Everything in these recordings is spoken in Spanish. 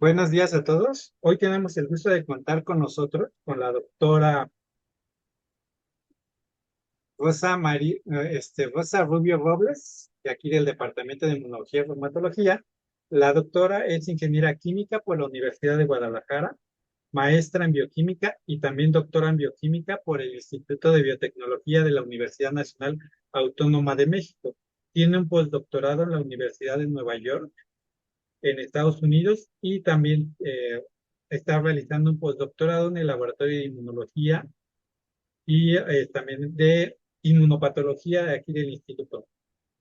Buenos días a todos. Hoy tenemos el gusto de contar con nosotros, con la doctora Rosa Rubio Robles, de aquí del Departamento de Inmunología y Reumatología. La doctora es ingeniera química por la Universidad de Guadalajara, maestra en bioquímica y también doctora en bioquímica por el Instituto de Biotecnología de la Universidad Nacional Autónoma de México. Tiene un postdoctorado en la Universidad de Nueva York en Estados Unidos y también está realizando un postdoctorado en el Laboratorio de Inmunología y también de Inmunopatología de aquí del Instituto,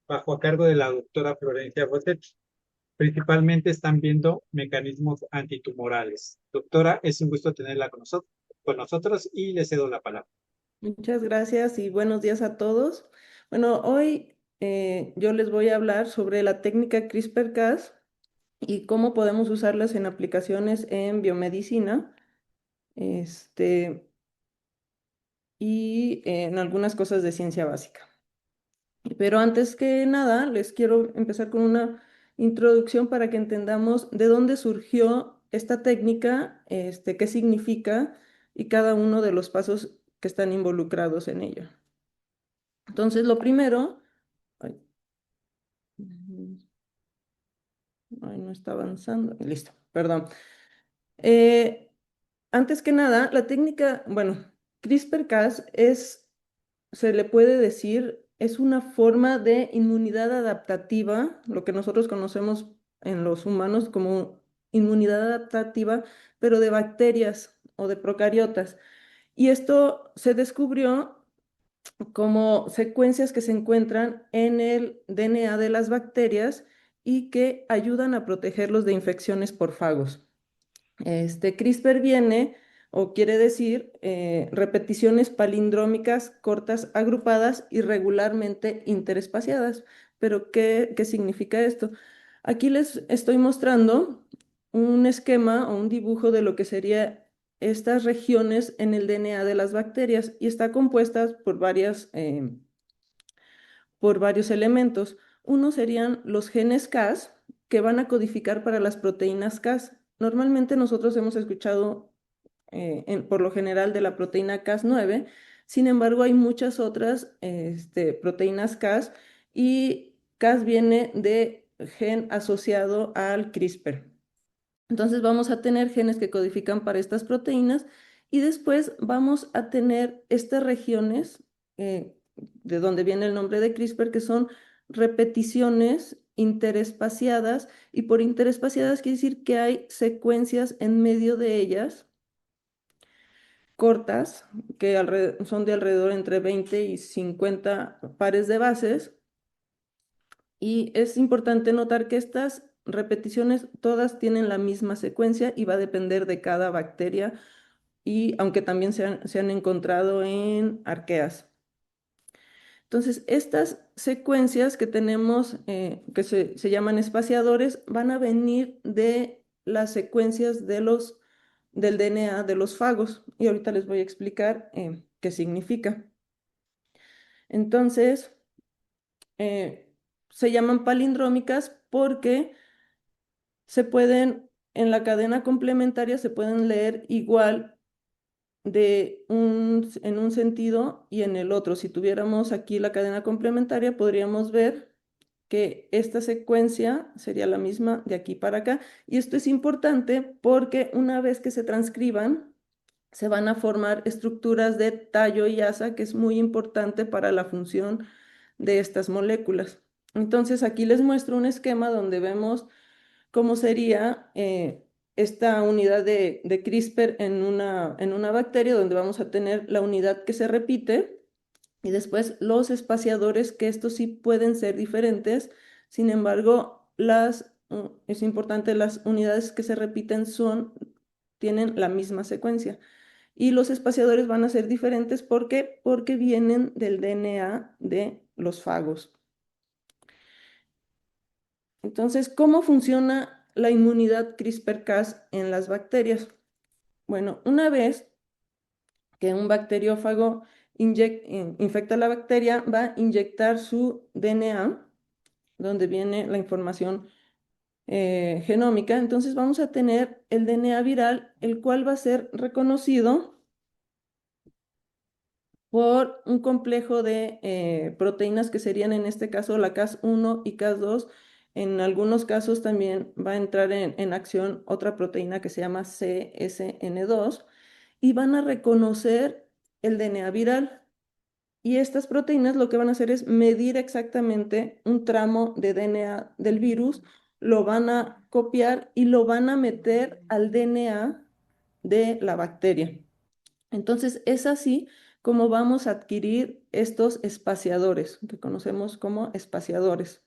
bajo a cargo de la doctora Florencia Rossetti. Principalmente están viendo mecanismos antitumorales. Doctora, es un gusto tenerla con nosotros y le cedo la palabra. Muchas gracias y buenos días a todos. Bueno, hoy yo les voy a hablar sobre la técnica CRISPR-Cas y cómo podemos usarlas en aplicaciones en biomedicina, este, y en algunas cosas de ciencia básica. Pero antes que nada, les quiero empezar con una introducción para que entendamos de dónde surgió esta técnica, qué significa y cada uno de los pasos que están involucrados en ello. Entonces, lo primero, ay, no está avanzando, listo, perdón. Eh, Antes que nada, la técnica, bueno, CRISPR-Cas se le puede decir, es una forma de inmunidad adaptativa, lo que nosotros conocemos en los humanos como inmunidad adaptativa, pero de bacterias o de procariotas. Y esto se descubrió como secuencias que se encuentran en el DNA de las bacterias y que ayudan a protegerlos de infecciones por fagos. CRISPR viene o quiere decir repeticiones palindrómicas cortas, agrupadas y regularmente interespaciadas. Pero ¿qué significa esto? Aquí les estoy mostrando un esquema o un dibujo de lo que sería estas regiones en el DNA de las bacterias y está compuesta por varios elementos. Uno serían los genes Cas que van a codificar para las proteínas Cas. Normalmente nosotros hemos escuchado por lo general de la proteína Cas9, sin embargo hay muchas otras proteínas Cas y Cas viene de gen asociado al CRISPR. Entonces vamos a tener genes que codifican para estas proteínas y después vamos a tener estas regiones, de donde viene el nombre de CRISPR, que son repeticiones interespaciadas, y por interespaciadas quiere decir que hay secuencias en medio de ellas cortas, que son de alrededor entre 20 y 50 pares de bases. Y es importante notar que estas repeticiones todas tienen la misma secuencia y va a depender de cada bacteria, y aunque también se han encontrado en arqueas. Entonces, estas secuencias que tenemos, que se llaman espaciadores, van a venir de las secuencias del DNA de los fagos. Y ahorita les voy a explicar qué significa. Entonces, eh, se llaman palindrómicas porque en la cadena complementaria se pueden leer igual en un sentido y en el otro. Si tuviéramos aquí la cadena complementaria, podríamos ver que esta secuencia sería la misma de aquí para acá. Y esto es importante porque una vez que se transcriban, se van a formar estructuras de tallo y asa, que es muy importante para la función de estas moléculas. Entonces, aquí les muestro un esquema donde vemos cómo sería esta unidad de CRISPR en una bacteria, donde vamos a tener la unidad que se repite y después los espaciadores, que estos sí pueden ser diferentes. Sin embargo, es importante, las unidades que se repiten tienen la misma secuencia. Y los espaciadores van a ser diferentes porque vienen del DNA de los fagos. Entonces, ¿cómo funciona la inmunidad CRISPR-Cas en las bacterias? Bueno, una vez que un bacteriófago infecta la bacteria, va a inyectar su DNA, donde viene la información genómica, entonces vamos a tener el DNA viral, el cual va a ser reconocido por un complejo de proteínas que serían en este caso la Cas1 y Cas2. En algunos casos también va a entrar en acción otra proteína que se llama CSN2 y van a reconocer el DNA viral. Y estas proteínas lo que van a hacer es medir exactamente un tramo de DNA del virus, lo van a copiar y lo van a meter al DNA de la bacteria. Entonces, es así como vamos a adquirir estos espaciadores, que conocemos como espaciadores.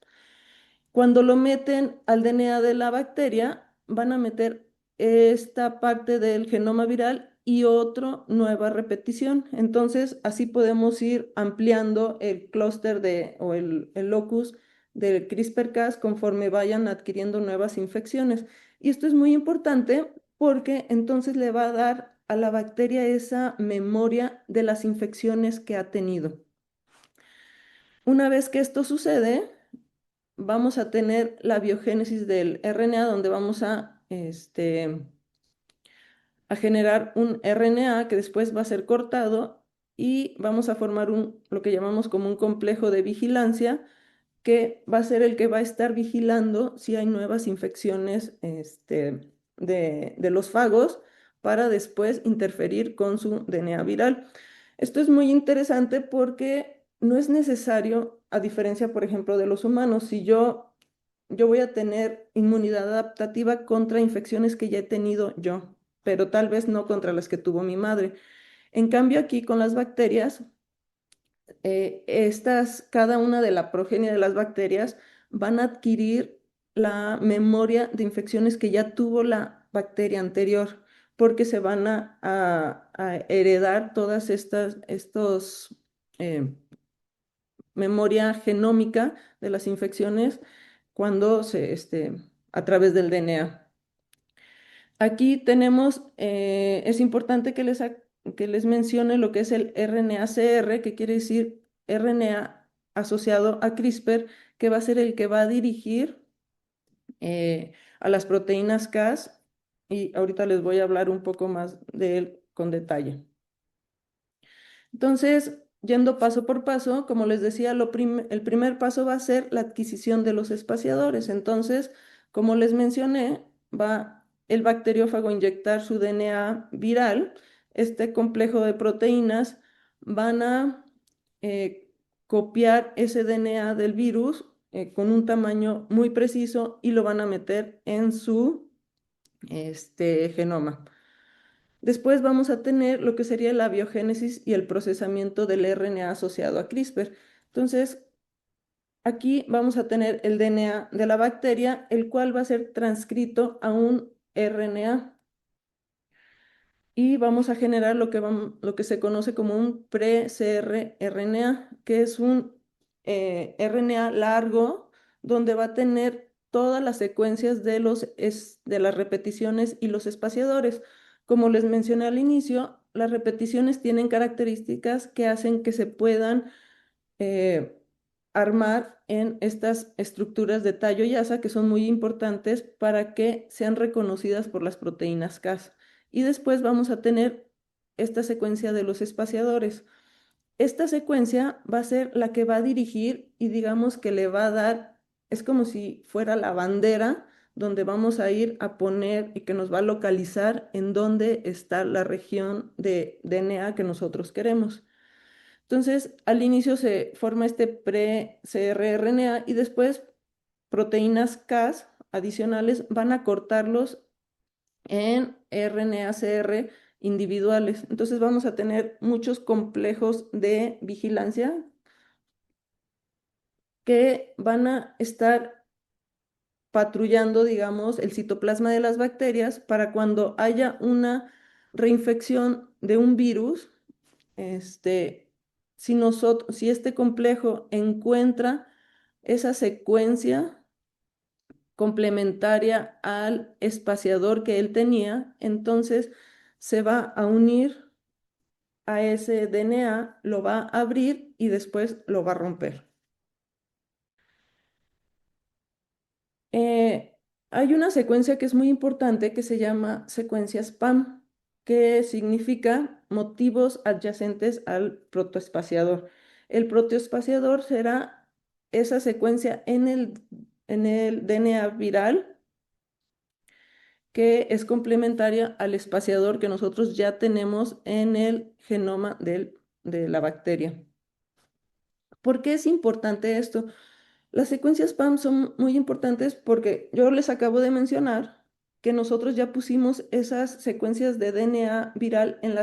Cuando lo meten al DNA de la bacteria, van a meter esta parte del genoma viral y otra nueva repetición. Entonces, así podemos ir ampliando el clúster o el locus del CRISPR-Cas conforme vayan adquiriendo nuevas infecciones. Y esto es muy importante porque entonces le va a dar a la bacteria esa memoria de las infecciones que ha tenido. Una vez que esto sucede, vamos a tener la biogénesis del RNA, donde vamos a generar un RNA que después va a ser cortado y vamos a formar lo que llamamos como un complejo de vigilancia, que va a ser el que va a estar vigilando si hay nuevas infecciones de los fagos para después interferir con su DNA viral. Esto es muy interesante porque no es necesario, a diferencia, por ejemplo, de los humanos, si yo voy a tener inmunidad adaptativa contra infecciones que ya he tenido yo, pero tal vez no contra las que tuvo mi madre. En cambio, aquí con las bacterias, cada una de la progenie de las bacterias van a adquirir la memoria de infecciones que ya tuvo la bacteria anterior, porque se van a heredar todas estos memoria genómica de las infecciones cuando a través del DNA. Aquí tenemos, es importante que les mencione lo que es el RNA-CR, que quiere decir RNA asociado a CRISPR, que va a ser el que va a dirigir a las proteínas Cas, y ahorita les voy a hablar un poco más de él con detalle. Entonces, yendo paso por paso, como les decía, el primer paso va a ser la adquisición de los espaciadores. Entonces, como les mencioné, va el bacteriófago a inyectar su DNA viral. Este complejo de proteínas van a eh, copiar ese DNA del virus con un tamaño muy preciso y lo van a meter en su genoma. Después vamos a tener lo que sería la biogénesis y el procesamiento del RNA asociado a CRISPR. Entonces, aquí vamos a tener el DNA de la bacteria, el cual va a ser transcrito a un RNA y vamos a generar lo que se conoce como un pre-cR-RNA, que es un RNA largo donde va a tener todas las secuencias de las repeticiones y los espaciadores. Como les mencioné al inicio, las repeticiones tienen características que hacen que se puedan eh, armar en estas estructuras de tallo y asa que son muy importantes para que sean reconocidas por las proteínas Cas. Y después vamos a tener esta secuencia de los espaciadores. Esta secuencia va a ser la que va a dirigir y digamos que le va a dar, es como si fuera la bandera donde vamos a ir a poner y que nos va a localizar en dónde está la región de DNA que nosotros queremos. Entonces, al inicio se forma este pre-cRRNA y después proteínas Cas adicionales van a cortarlos en RNA-CR individuales. Entonces vamos a tener muchos complejos de vigilancia que van a estar patrullando, digamos, el citoplasma de las bacterias para cuando haya una reinfección de un virus, este, si este complejo encuentra esa secuencia complementaria al espaciador que él tenía, entonces se va a unir a ese DNA, lo va a abrir y después lo va a romper. Hay una secuencia que es muy importante que se llama secuencia SPAM, que significa motivos adyacentes al protoespaciador. El protoespaciador será esa secuencia en el DNA viral que es complementaria al espaciador que nosotros ya tenemos en el genoma de la bacteria. ¿Por qué es importante esto? Las secuencias PAM son muy importantes porque yo les acabo de mencionar que nosotros ya pusimos esas secuencias de DNA viral en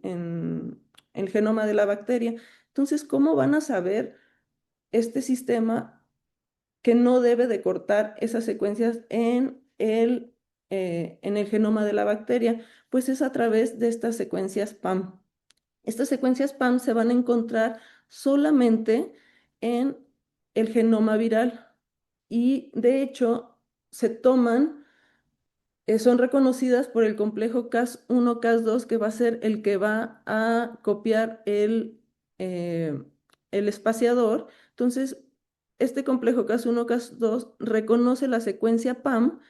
en el genoma de la bacteria. Entonces, ¿cómo van a saber este sistema que no debe de cortar esas secuencias en el genoma de la bacteria? Pues es a través de estas secuencias PAM. Estas secuencias PAM se van a encontrar solamente en el genoma viral y de hecho se toman, son reconocidas por el complejo Cas1, Cas2, que va a ser el que va a copiar el espaciador. Entonces, este complejo Cas1, Cas2 reconoce la secuencia PAM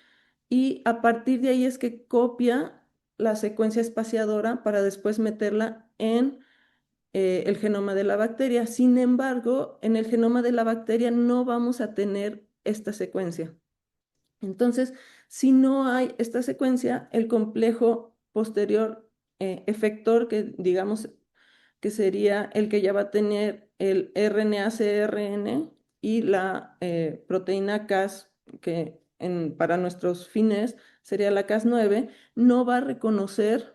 y a partir de ahí es que copia la secuencia espaciadora para después meterla en el genoma de la bacteria. Sin embargo, en el genoma de la bacteria no vamos a tener esta secuencia. Entonces, si no hay esta secuencia, el complejo posterior efector, que digamos que sería el que ya va a tener el RNA-CRN y la proteína Cas, que para nuestros fines sería la Cas9, no va a reconocer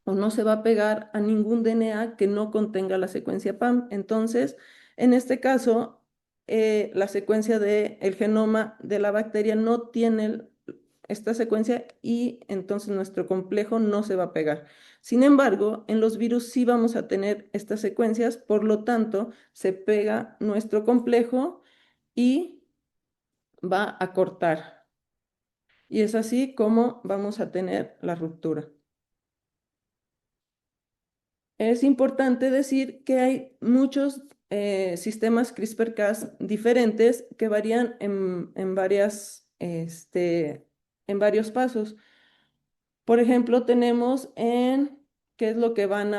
o no se va a pegar a ningún DNA que no contenga la secuencia PAM. Entonces, en este caso, la secuencia del genoma de la bacteria no tiene esta secuencia y entonces nuestro complejo no se va a pegar. Sin embargo, en los virus sí vamos a tener estas secuencias, por lo tanto, se pega nuestro complejo y va a cortar. Y es así como vamos a tener la ruptura. Es importante decir que hay muchos sistemas CRISPR-Cas diferentes que varían en varios pasos. Por ejemplo, tenemos qué es lo que van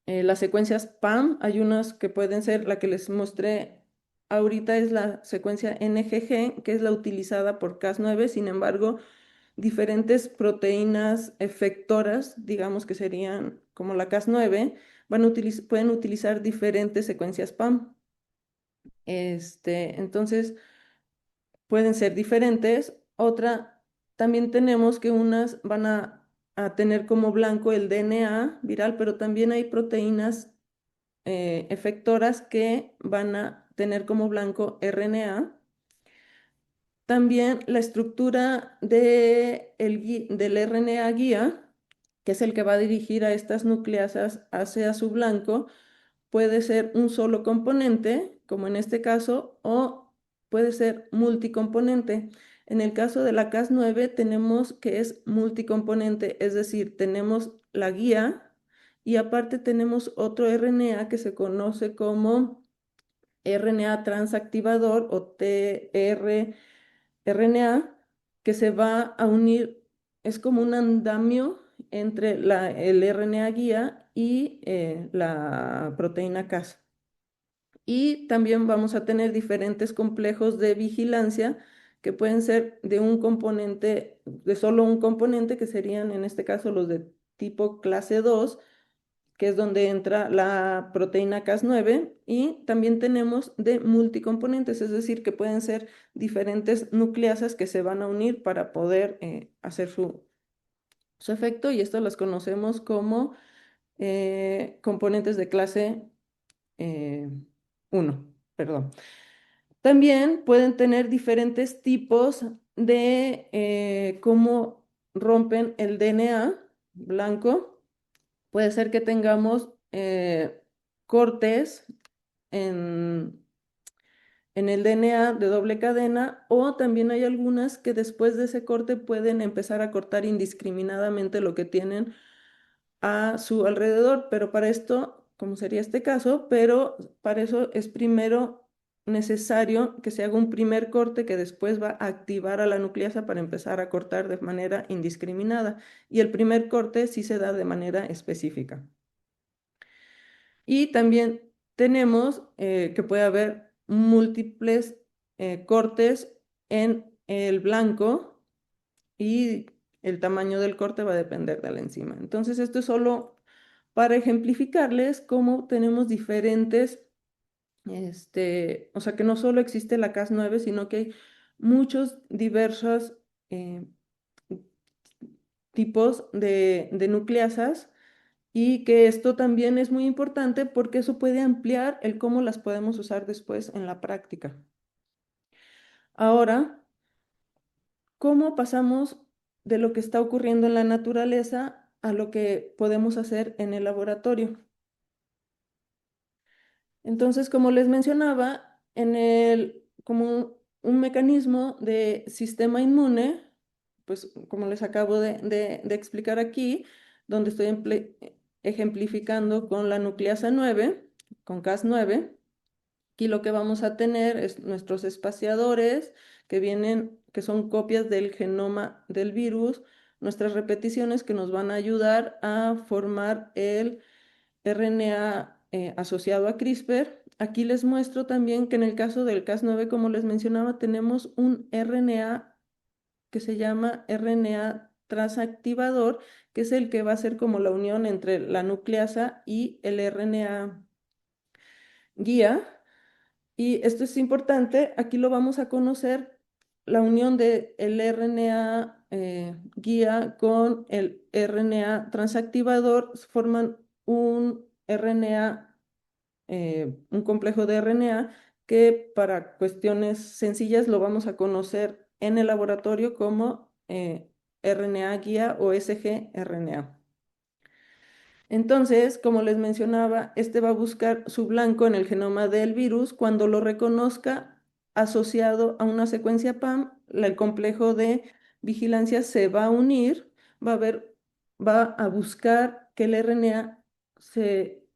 las secuencias PAM. Hay unas que pueden ser, la que les mostré ahorita es la secuencia NGG, que es la utilizada por Cas9. Sin embargo, diferentes proteínas efectoras, digamos que serían como la Cas9, pueden utilizar diferentes secuencias PAM. Entonces, pueden ser diferentes. Otra, también tenemos que unas van a tener como blanco el DNA viral, pero también hay proteínas efectoras que van a tener como blanco RNA. También la estructura del RNA guía, que es el que va a dirigir a estas nucleasas hacia su blanco, puede ser un solo componente, como en este caso, o puede ser multicomponente. En el caso de la Cas9 tenemos que es multicomponente, es decir, tenemos la guía y aparte tenemos otro RNA que se conoce como RNA transactivador o tRNA que se va a unir, es como un andamio entre el RNA guía y la proteína Cas. Y también vamos a tener diferentes complejos de vigilancia que pueden ser de un componente, de solo un componente, que serían en este caso los de tipo clase 2, que es donde entra la proteína Cas9, y también tenemos de multicomponentes, es decir, que pueden ser diferentes nucleasas que se van a unir para poder hacer su efecto, y estas las conocemos como componentes de clase 1, perdón. También pueden tener diferentes tipos de cómo rompen el DNA blanco. Puede ser que tengamos cortes en, en el DNA de doble cadena, o también hay algunas que después de ese corte pueden empezar a cortar indiscriminadamente lo que tienen a su alrededor, pero para esto, como sería este caso, pero para eso es primero necesario que se haga un primer corte que después va a activar a la nucleasa para empezar a cortar de manera indiscriminada. Y el primer corte sí se da de manera específica. Y también tenemos que puede haber múltiples cortes en el blanco y el tamaño del corte va a depender de la enzima. Entonces, esto es solo para ejemplificarles cómo tenemos diferentes, o sea, que no solo existe la Cas9, sino que hay muchos diversos eh, tipos de nucleasas y que esto también es muy importante porque eso puede ampliar el cómo las podemos usar después en la práctica. Ahora, ¿cómo pasamos de lo que está ocurriendo en la naturaleza a lo que podemos hacer en el laboratorio? Entonces, como les mencionaba, como un mecanismo de sistema inmune, pues como les acabo de explicar aquí, donde estoy ejemplificando con la nucleasa 9, con Cas9, aquí lo que vamos a tener es nuestros espaciadores que son copias del genoma del virus, nuestras repeticiones que nos van a ayudar a formar el RNA asociado a CRISPR. Aquí les muestro también que en el caso del Cas9, como les mencionaba, tenemos un RNA que se llama RNA transactivador, que es el que va a ser como la unión entre la nucleasa y el RNA guía. Y esto es importante, aquí lo vamos a conocer, la unión del RNA guía con el RNA transactivador forman un RNA, un complejo de RNA que para cuestiones sencillas lo vamos a conocer en el laboratorio como RNA guía o sgRNA. Entonces, como les mencionaba, este va a buscar su blanco en el genoma del virus. Cuando lo reconozca asociado a una secuencia PAM, el complejo de vigilancia se va a unir, va a buscar que el RNA se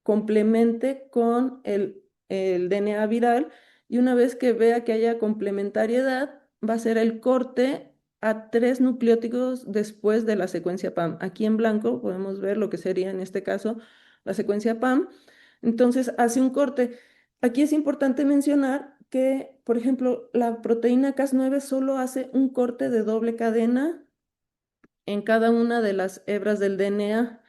complemente con el DNA viral y una vez que vea que haya complementariedad, va a hacer el corte a 3 nucleótidos después de la secuencia PAM. Aquí en blanco podemos ver lo que sería en este caso la secuencia PAM. Entonces hace un corte. Aquí es importante mencionar que, por ejemplo, la proteína Cas9 solo hace un corte de doble cadena en cada una de las hebras del DNA.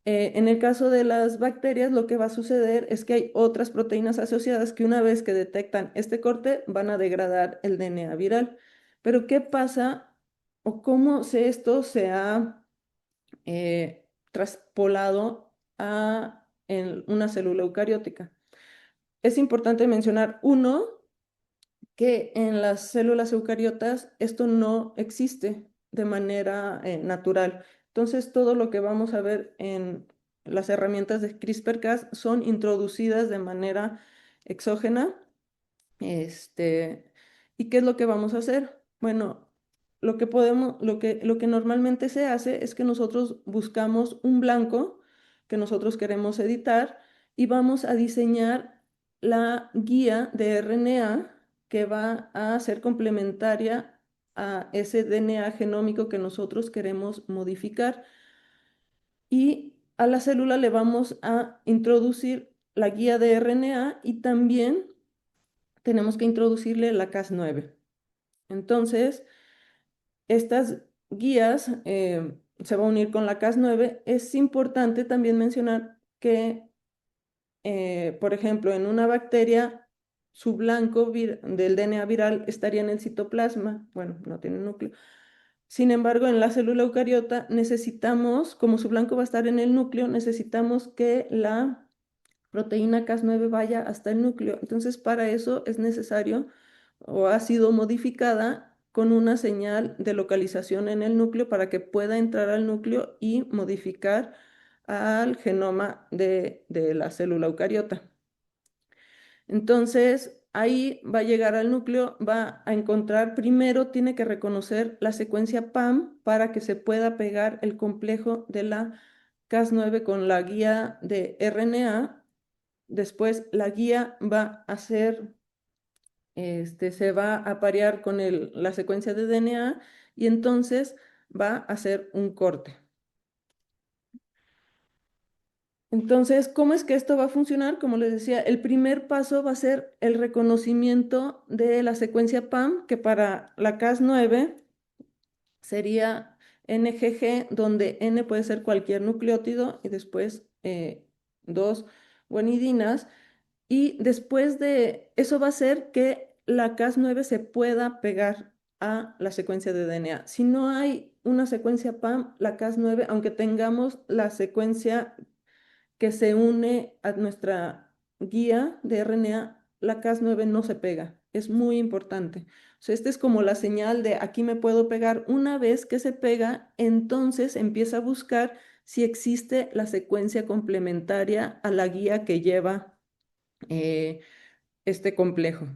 En el caso de las bacterias, lo que va a suceder es que hay otras proteínas asociadas que una vez que detectan este corte van a degradar el DNA viral. Pero ¿qué pasa o cómo esto se ha traspolado en una célula eucariótica? Es importante mencionar, uno, que en las células eucariotas esto no existe de manera natural. Entonces, todo lo que vamos a ver en las herramientas de CRISPR-Cas son introducidas de manera exógena. Este, ¿Y qué es lo que vamos a hacer? Bueno, lo que normalmente se hace es que nosotros buscamos un blanco que nosotros queremos editar y vamos a diseñar la guía de RNA que va a ser complementaria a ese DNA genómico que nosotros queremos modificar. Y a la célula le vamos a introducir la guía de RNA y también tenemos que introducirle la Cas9. Entonces, estas guías se va a unir con la Cas9. Es importante también mencionar que, por ejemplo, en una bacteria, su blanco del DNA viral estaría en el citoplasma. Bueno, no tiene núcleo. Sin embargo, en la célula eucariota necesitamos, como su blanco va a estar en el núcleo, necesitamos que la proteína Cas9 vaya hasta el núcleo. Entonces, para eso es necesario o ha sido modificada con una señal de localización en el núcleo para que pueda entrar al núcleo y modificar al genoma de la célula eucariota. Entonces, ahí va a llegar al núcleo, va a encontrar, primero tiene que reconocer la secuencia PAM para que se pueda pegar el complejo de la Cas9 con la guía de RNA. Después la guía va a ser se va a parear con la secuencia de DNA y entonces va a hacer un corte. Entonces, ¿cómo es que esto va a funcionar? Como les decía, el primer paso va a ser el reconocimiento de la secuencia PAM, que para la Cas9 sería NGG, donde N puede ser cualquier nucleótido y después dos guanidinas. Y después de eso va a hacer que la Cas9 se pueda pegar a la secuencia de DNA. Si no hay una secuencia PAM, la Cas9, aunque tengamos la secuencia que se une a nuestra guía de RNA, la Cas9 no se pega. Es muy importante. O sea, esta es como la señal de aquí me puedo pegar. Una vez que se pega, entonces empieza a buscar si existe la secuencia complementaria a la guía que lleva eh, este complejo.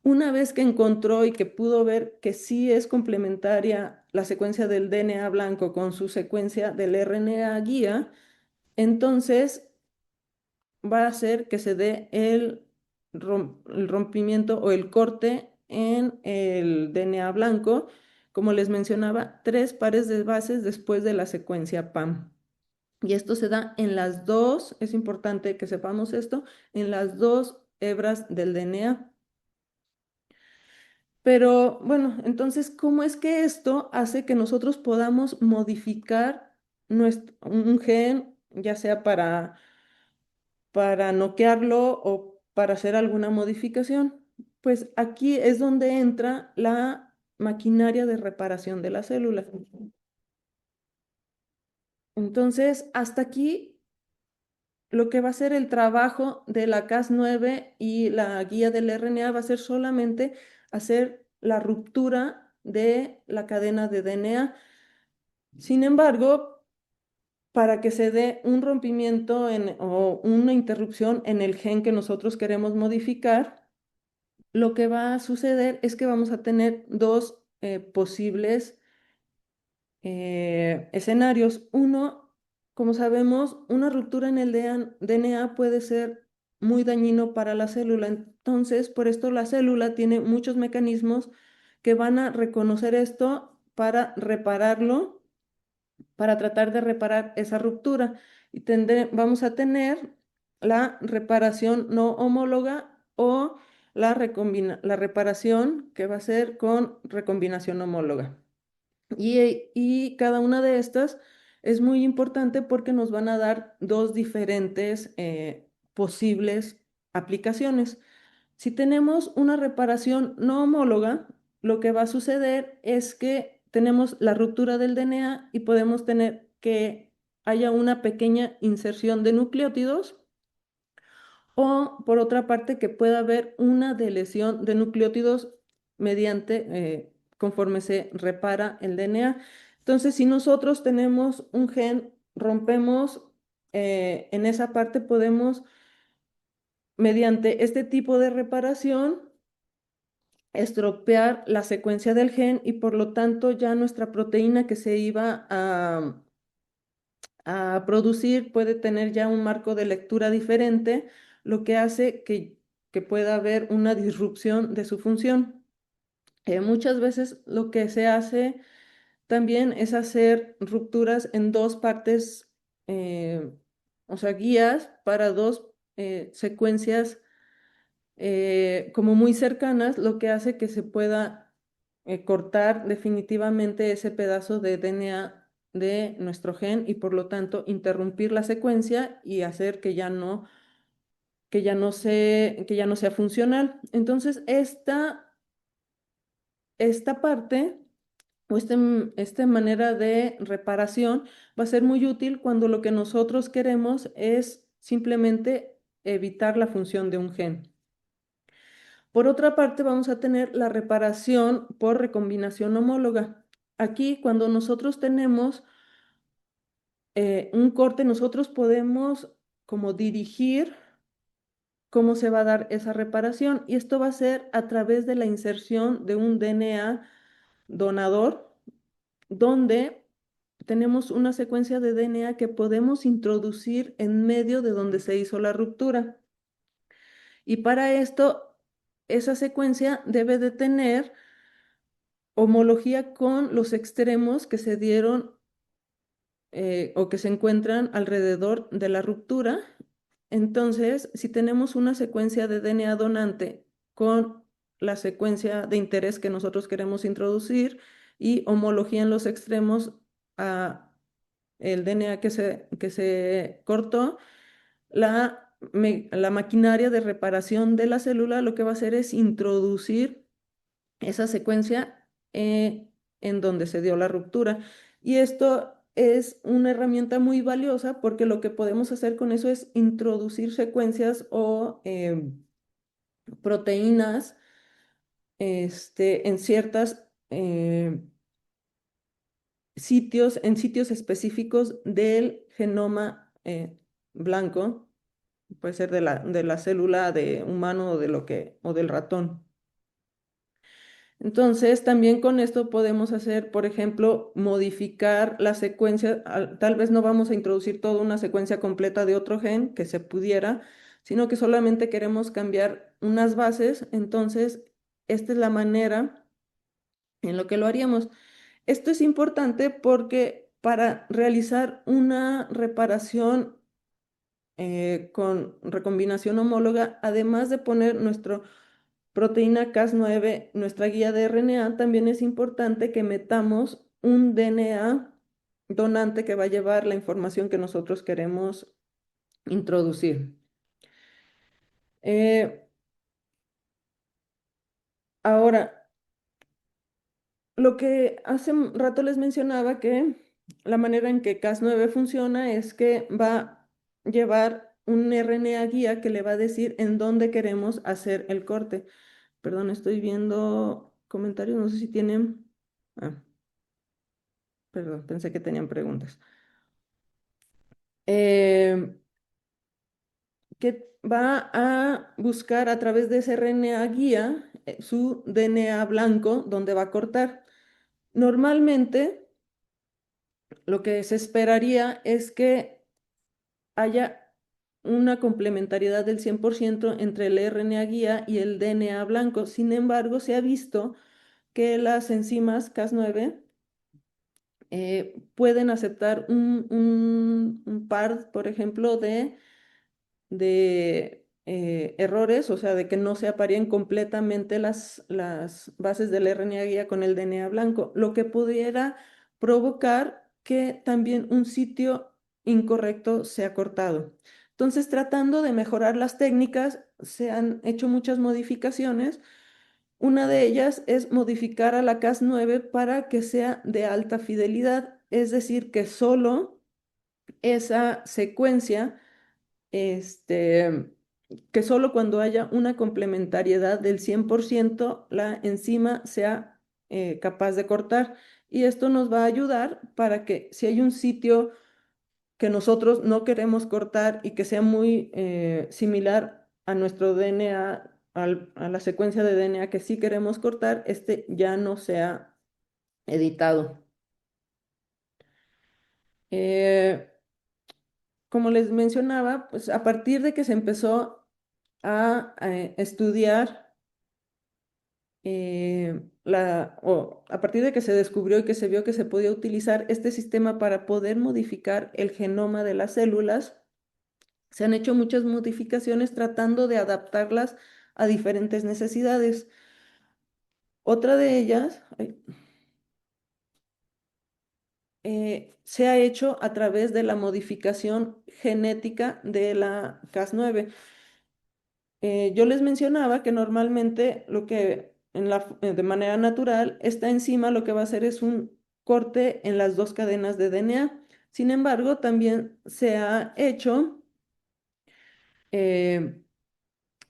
Una vez que encontró y que pudo ver que sí es complementaria la secuencia del DNA blanco con su secuencia del RNA guía, entonces va a hacer que se dé el rompimiento o el corte en el DNA blanco, como les mencionaba, 3 pares de bases después de la secuencia PAM. Y esto se da en las dos, es importante que sepamos esto, en las dos hebras del DNA. Pero bueno, entonces, ¿cómo es que esto hace que nosotros podamos modificar un gen, ya sea para noquearlo o para hacer alguna modificación? Pues aquí es donde entra la maquinaria de reparación de la célula. Entonces, hasta aquí lo que va a ser el trabajo de la Cas9 y la guía del RNA va a ser solamente hacer la ruptura de la cadena de DNA. Sin embargo, para que se dé un rompimiento o una interrupción en el gen que nosotros queremos modificar, lo que va a suceder es que vamos a tener dos posibles escenarios. Uno, como sabemos, una ruptura en el DNA puede ser muy dañino para la célula. Entonces, por esto la célula tiene muchos mecanismos que van a reconocer esto para repararlo, para tratar de reparar esa ruptura. Y vamos a tener la reparación no homóloga o la reparación que va a ser con recombinación homóloga. Y cada una de estas es muy importante porque nos van a dar dos diferentes posibles aplicaciones. Si tenemos una reparación no homóloga, lo que va a suceder es que tenemos la ruptura del DNA y podemos tener que haya una pequeña inserción de nucleótidos o por otra parte que pueda haber una deleción de nucleótidos mediante conforme se repara el DNA. Entonces, si nosotros tenemos un gen, rompemos en esa parte, podemos, mediante este tipo de reparación, estropear la secuencia del gen y por lo tanto ya nuestra proteína que se iba a producir puede tener ya un marco de lectura diferente, lo que hace que pueda haber una disrupción de su función. Muchas veces lo que se hace también es hacer rupturas en dos partes, eh, o sea, guías para dos secuencias como muy cercanas, lo que hace que se pueda cortar definitivamente ese pedazo de DNA de nuestro gen y por lo tanto interrumpir la secuencia y hacer que ya no sea funcional. Entonces, esta parte o esta manera de reparación va a ser muy útil cuando lo que nosotros queremos es simplemente evitar la función de un gen. Por otra parte, vamos a tener la reparación por recombinación homóloga. Aquí, cuando nosotros tenemos un corte, nosotros podemos como dirigir cómo se va a dar esa reparación y esto va a ser a través de la inserción de un DNA donador, donde tenemos una secuencia de DNA que podemos introducir en medio de donde se hizo la ruptura. Y para esto esa secuencia debe de tener homología con los extremos que se dieron o que se encuentran alrededor de la ruptura. Entonces, si tenemos una secuencia de DNA donante con la secuencia de interés que nosotros queremos introducir y homología en los extremos a el DNA que se cortó, la maquinaria de reparación de la célula lo que va a hacer es introducir esa secuencia en donde se dio la ruptura. Y esto es una herramienta muy valiosa porque lo que podemos hacer con eso es introducir secuencias o proteínas en ciertas sitios, en sitios específicos del genoma blanco, puede ser de la célula de humano o de o del ratón. Entonces, también con esto podemos hacer, por ejemplo, modificar la secuencia. Tal vez no vamos a introducir toda una secuencia completa de otro gen que se pudiera, sino que solamente queremos cambiar unas bases. Entonces, esta es la manera en lo que lo haríamos. Esto es importante porque para realizar una reparación con recombinación homóloga, además de poner nuestro proteína Cas9, nuestra guía de RNA, también es importante que metamos un DNA donante que va a llevar la información que nosotros queremos introducir. Eh, Ahora, lo que hace un rato les mencionaba que la manera en que Cas9 funciona es que va a llevar un RNA guía que le va a decir en dónde queremos hacer el corte. Perdón, estoy viendo comentarios, no sé si tienen... Ah, perdón, pensé que tenían preguntas. Eh, que va a buscar a través de ese RNA guía su DNA blanco donde va a cortar. Normalmente, lo que se esperaría es que haya una complementariedad del 100% entre el RNA guía y el DNA blanco. Sin embargo, se ha visto que las enzimas Cas9 pueden aceptar un par, por ejemplo, de errores, o sea, de que no se apareen completamente las bases del RNA guía con el DNA blanco, lo que pudiera provocar que también un sitio incorrecto sea cortado. Entonces, tratando de mejorar las técnicas, se han hecho muchas modificaciones. Una de ellas es modificar a la Cas9 para que sea de alta fidelidad, es decir, que solo esa secuencia que solo cuando haya una complementariedad del 100% la enzima sea capaz de cortar. Y esto nos va a ayudar para que si hay un sitio que nosotros no queremos cortar y que sea muy similar a nuestro DNA, a la secuencia de DNA que sí queremos cortar, este ya no sea editado. Eh, Como les mencionaba, pues a partir de que se empezó a estudiar o a partir de que se descubrió y que se vio que se podía utilizar este sistema para poder modificar el genoma de las células, se han hecho muchas modificaciones tratando de adaptarlas a diferentes necesidades. Otra de ellas se ha hecho a través de la modificación genética de la Cas9. Yo les mencionaba que normalmente lo que de manera natural esta enzima lo que va a hacer es un corte en las dos cadenas de DNA. Sin embargo, también eh,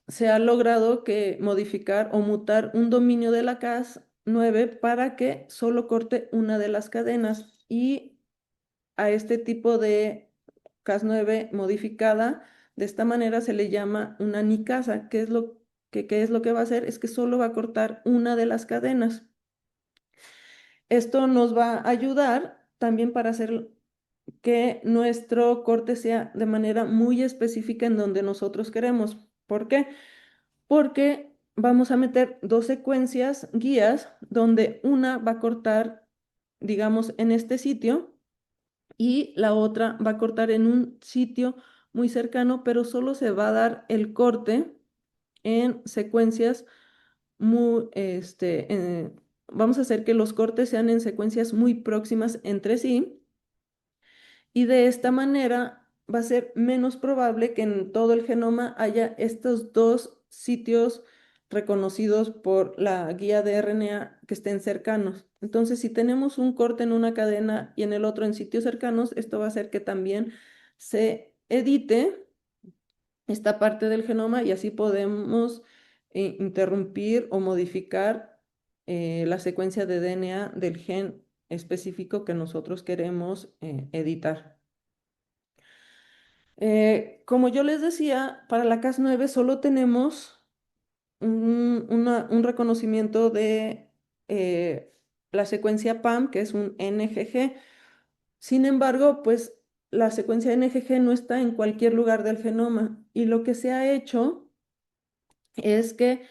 se ha logrado que modificar o mutar un dominio de la Cas9 para que solo corte una de las cadenas y a este tipo de Cas9 modificada, de esta manera se le llama una nicasa, qué es lo que va a hacer, es que solo va a cortar una de las cadenas. Esto nos va a ayudar también para hacer que nuestro corte sea de manera muy específica en donde nosotros queremos. ¿Por qué? Porque vamos a meter dos secuencias guías donde una va a cortar, digamos, en este sitio y la otra va a cortar en un sitio muy cercano, pero solo se va a dar el corte en secuencias muy, vamos a hacer que los cortes sean en secuencias muy próximas entre sí y de esta manera va a ser menos probable que en todo el genoma haya estos dos sitios reconocidos por la guía de RNA que estén cercanos. Entonces, si tenemos un corte en una cadena y en el otro en sitios cercanos, esto va a hacer que también se edite esta parte del genoma y así podemos interrumpir o modificar la secuencia de DNA del gen específico que nosotros queremos editar. Como yo les decía, para la Cas9 solo tenemos un reconocimiento de la secuencia PAM, que es un NGG. Sin embargo, pues la secuencia NGG no está en cualquier lugar del genoma y lo que se ha hecho es que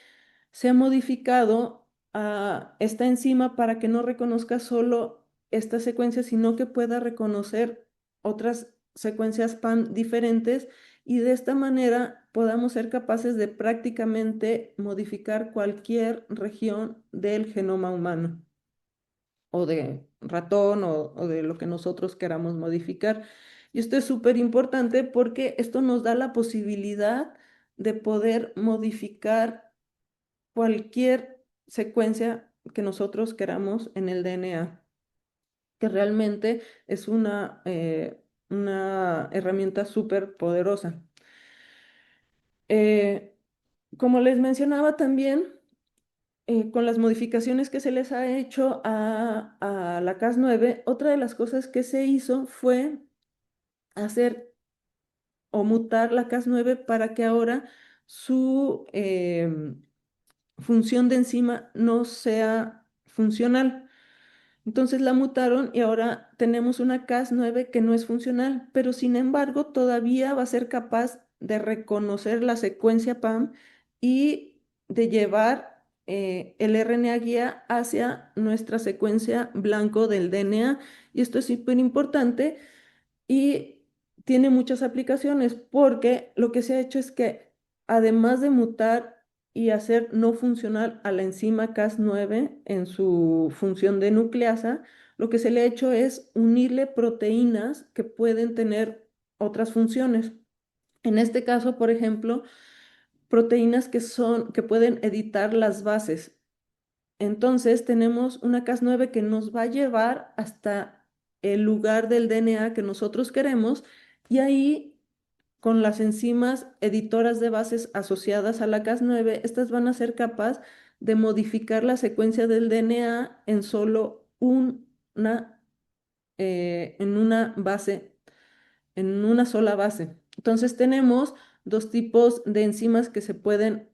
se ha modificado a esta enzima para que no reconozca solo esta secuencia, sino que pueda reconocer otras secuencias PAM diferentes y de esta manera podamos ser capaces de prácticamente modificar cualquier región del genoma humano o de ratón o de lo que nosotros queramos modificar. Y esto es súper importante porque esto nos da la posibilidad de poder modificar cualquier secuencia que nosotros queramos en el DNA, que realmente es una herramienta súper poderosa. Eh, Como les mencionaba también, con las modificaciones que se les ha hecho a la Cas9, otra de las cosas que se hizo fue hacer o mutar la Cas9 para que ahora su función de enzima no sea funcional. Entonces la mutaron y ahora tenemos una Cas9 que no es funcional, pero sin embargo todavía va a ser capaz de reconocer la secuencia PAM y de llevar el RNA guía hacia nuestra secuencia blanco del DNA. Y esto es súper importante y tiene muchas aplicaciones porque lo que se ha hecho es que además de mutar y hacer no funcional a la enzima Cas9 en su función de nucleasa, lo que se le ha hecho es unirle proteínas que pueden tener otras funciones. En este caso, por ejemplo, proteínas que pueden editar las bases. Entonces tenemos una Cas9 que nos va a llevar hasta el lugar del DNA que nosotros queremos y ahí con las enzimas editoras de bases asociadas a la Cas9, estas van a ser capaces de modificar la secuencia del DNA en solo en una base, en una sola base. Entonces tenemos dos tipos de enzimas que se pueden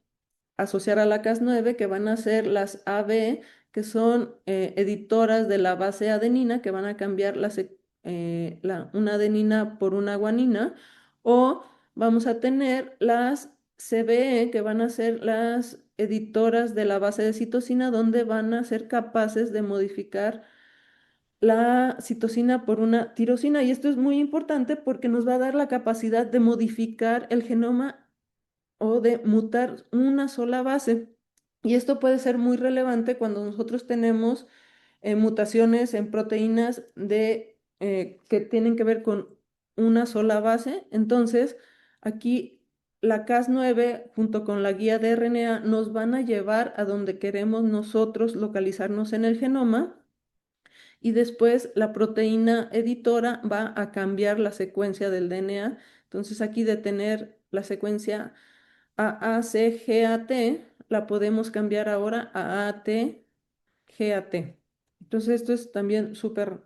asociar a la Cas9, que van a ser las AB, que son editoras de la base adenina, que van a cambiar una adenina por una guanina, o vamos a tener las CBE, que van a ser las editoras de la base de citosina, donde van a ser capaces de modificar la citosina por una tirosina. Y esto es muy importante porque nos va a dar la capacidad de modificar el genoma o de mutar una sola base. Y esto puede ser muy relevante cuando nosotros tenemos mutaciones en proteínas que tienen que ver con una sola base. Entonces, aquí la Cas9 junto con la guía de RNA nos van a llevar a donde queremos nosotros localizarnos en el genoma y después la proteína editora va a cambiar la secuencia del DNA. Entonces, aquí de tener la secuencia AACGAT, la podemos cambiar ahora a ATGAT. Entonces, esto es también súper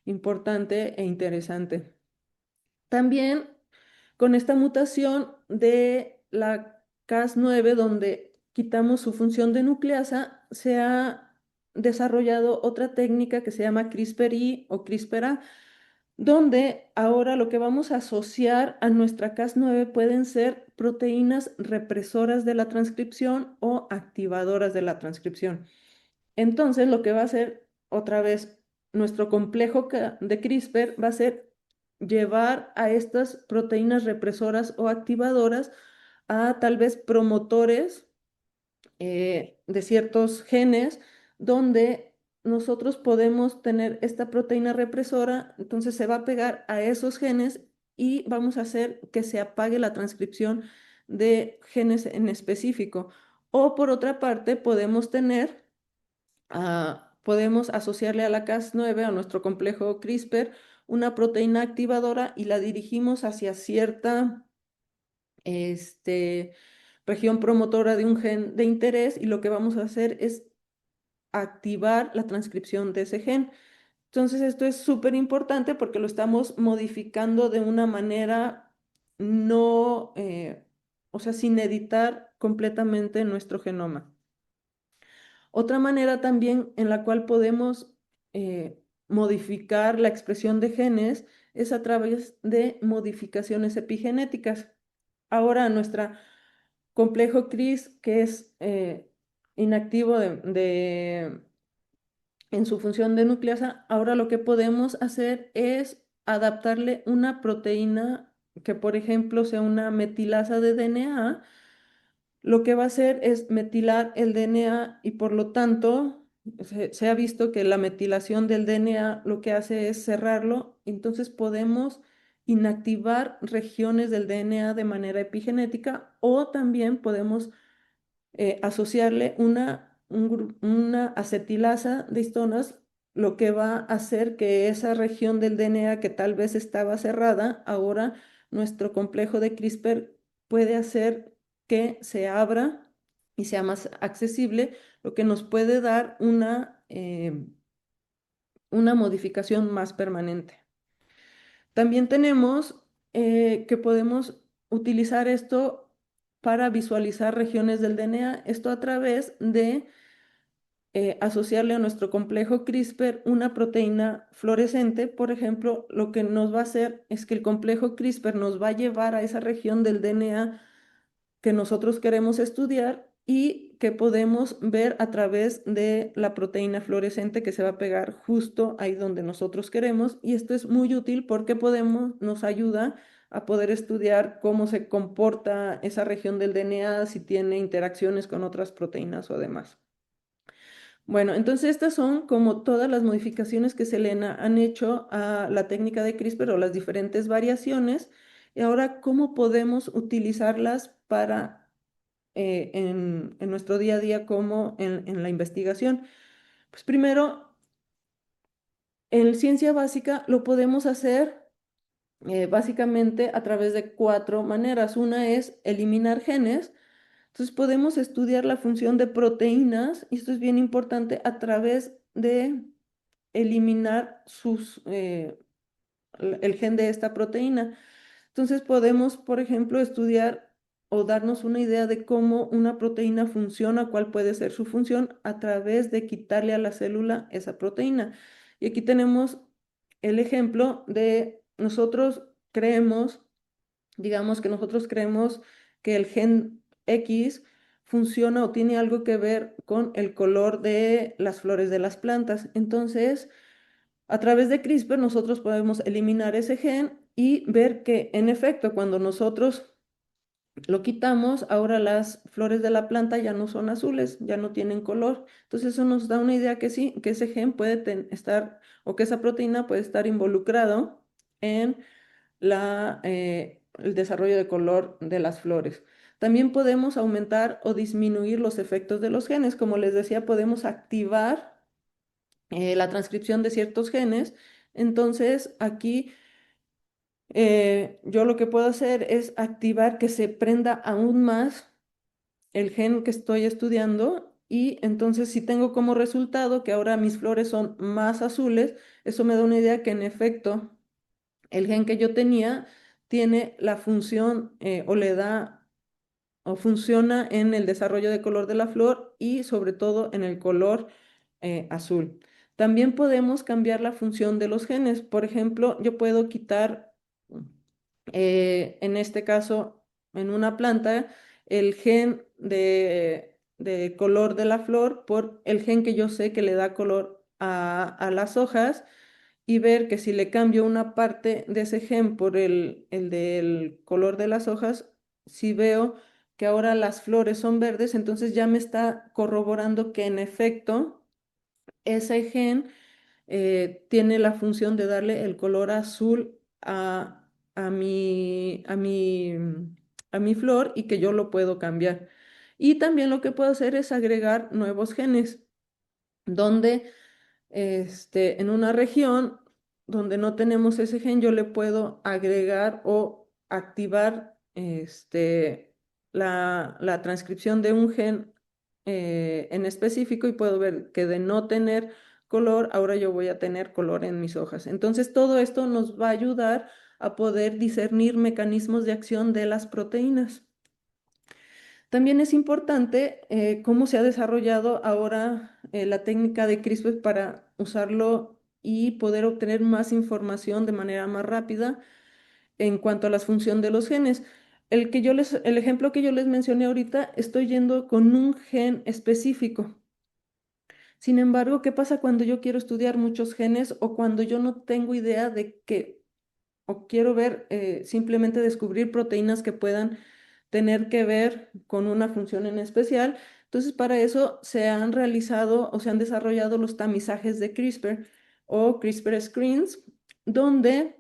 importante e interesante. También con esta mutación de la Cas9, donde quitamos su función de nucleasa, se ha desarrollado otra técnica que se llama CRISPR-I o CRISPR-A, donde ahora lo que vamos a asociar a nuestra Cas9 pueden ser proteínas represoras de la transcripción o activadoras de la transcripción. Entonces, lo que va a hacer otra vez nuestro complejo de CRISPR va a ser llevar a estas proteínas represoras o activadoras a tal vez promotores de ciertos genes donde nosotros podemos tener esta proteína represora, entonces se va a pegar a esos genes y vamos a hacer que se apague la transcripción de genes en específico. O por otra parte, podemos asociarle a la Cas9, a nuestro complejo CRISPR, una proteína activadora y la dirigimos hacia cierta este, región promotora de un gen de interés y lo que vamos a hacer es activar la transcripción de ese gen. Entonces, esto es súper importante porque lo estamos modificando de una manera no, o sea, sin editar completamente nuestro genoma. Otra manera también en la cual podemos modificar la expresión de genes es a través de modificaciones epigenéticas. Ahora, nuestro complejo CRIS, que es inactivo en su función de nucleasa, ahora lo que podemos hacer es adaptarle una proteína que, por ejemplo, sea una metilasa de DNA. Lo que va a hacer es metilar el DNA y por lo tanto se ha visto que la metilación del DNA lo que hace es cerrarlo, entonces podemos inactivar regiones del DNA de manera epigenética o también podemos asociarle una acetilasa de histonas, lo que va a hacer que esa región del DNA que tal vez estaba cerrada, ahora nuestro complejo de CRISPR puede hacer que se abra y sea más accesible, lo que nos puede dar una modificación más permanente. También tenemos que podemos utilizar esto para visualizar regiones del DNA, esto a través de asociarle a nuestro complejo CRISPR una proteína fluorescente. Por ejemplo, lo que nos va a hacer es que el complejo CRISPR nos va a llevar a esa región del DNA que nosotros queremos estudiar y que podemos ver a través de la proteína fluorescente que se va a pegar justo ahí donde nosotros queremos. Y esto es muy útil porque nos ayuda a poder estudiar cómo se comporta esa región del DNA, si tiene interacciones con otras proteínas o demás. Bueno, entonces estas son como todas las modificaciones que se le han hecho a la técnica de CRISPR o las diferentes variaciones. Y ahora, ¿cómo podemos utilizarlas en nuestro día a día como en la investigación? Pues primero, en ciencia básica lo podemos hacer básicamente a través de cuatro maneras. Una es eliminar genes. Entonces podemos estudiar la función de proteínas, y esto es bien importante, a través de eliminar el gen de esta proteína. Entonces podemos, por ejemplo, estudiar o darnos una idea de cómo una proteína funciona, cuál puede ser su función a través de quitarle a la célula esa proteína. Y aquí tenemos el ejemplo de digamos que nosotros creemos que el gen X funciona o tiene algo que ver con el color de las flores de las plantas. Entonces, a través de CRISPR nosotros podemos eliminar ese gen y ver que en efecto cuando nosotros lo quitamos, ahora las flores de la planta ya no son azules, ya no tienen color. Entonces eso nos da una idea que sí, que ese gen puede estar o que esa proteína puede estar involucrado en el desarrollo de color de las flores. También podemos aumentar o disminuir los efectos de los genes. Como les decía, podemos activar la transcripción de ciertos genes. Entonces, aquí yo lo que puedo hacer es activar que se prenda aún más el gen que estoy estudiando y entonces si tengo como resultado que ahora mis flores son más azules, eso me da una idea que en efecto el gen que yo tenía tiene la función o le da o funciona en el desarrollo de color de la flor y sobre todo en el color azul. También podemos cambiar la función de los genes. Por ejemplo, yo puedo quitar, en este caso, en una planta el gen de color de la flor por el gen que yo sé que le da color a las hojas y ver que si le cambio una parte de ese gen por el del color de las hojas, si veo que ahora las flores son verdes, entonces ya me está corroborando que en efecto ese gen tiene la función de darle el color azul a mi flor y que yo lo puedo cambiar. Y también lo que puedo hacer es agregar nuevos genes, donde en una región donde no tenemos ese gen, yo le puedo agregar o activar la transcripción de un gen en específico y puedo ver que de no tener color, ahora yo voy a tener color en mis hojas. Entonces, todo esto nos va a ayudar a poder discernir mecanismos de acción de las proteínas. También es importante cómo se ha desarrollado ahora la técnica de CRISPR para usarlo y poder obtener más información de manera más rápida en cuanto a la función de los genes. El ejemplo que yo les mencioné ahorita, estoy yendo con un gen específico. Sin embargo, ¿qué pasa cuando yo quiero estudiar muchos genes o cuando yo no tengo idea de que o quiero ver, simplemente descubrir proteínas que puedan tener que ver con una función en especial? Entonces, para eso se han realizado o se han desarrollado los tamizajes de CRISPR o CRISPR screens, donde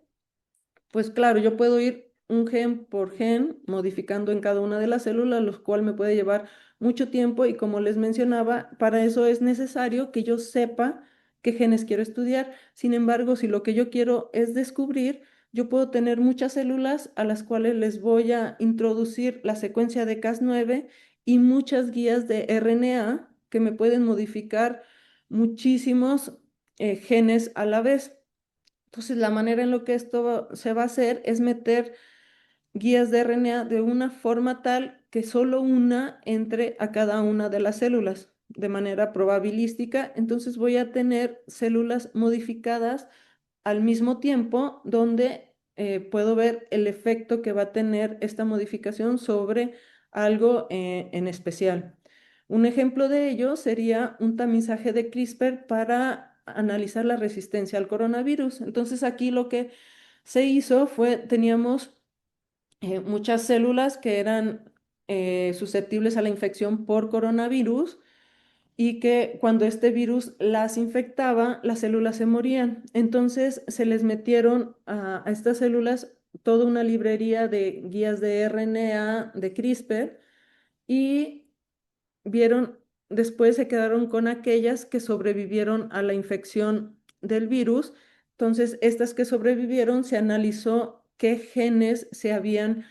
pues claro, yo puedo ir un gen por gen modificando en cada una de las células, lo cual me puede llevar mucho tiempo y como les mencionaba, para eso es necesario que yo sepa qué genes quiero estudiar. Sin embargo, si lo que yo quiero es descubrir, yo puedo tener muchas células a las cuales les voy a introducir la secuencia de Cas9 y muchas guías de RNA que me pueden modificar muchísimos genes a la vez. Entonces, la manera en lo que esto se va a hacer es meter guías de RNA de una forma tal que solo una entre a cada una de las células de manera probabilística. Entonces, voy a tener células modificadas al mismo tiempo donde puedo ver el efecto que va a tener esta modificación sobre algo en especial. Un ejemplo de ello sería un tamizaje de CRISPR para analizar la resistencia al coronavirus. Entonces aquí lo que se hizo fue, teníamos muchas células que eran susceptibles a la infección por coronavirus y que cuando este virus las infectaba, las células se morían. Entonces se les metieron a estas células toda una librería de guías de RNA de CRISPR y vieron, después se quedaron con aquellas que sobrevivieron a la infección del virus. Entonces, estas que sobrevivieron, se analizó qué genes se habían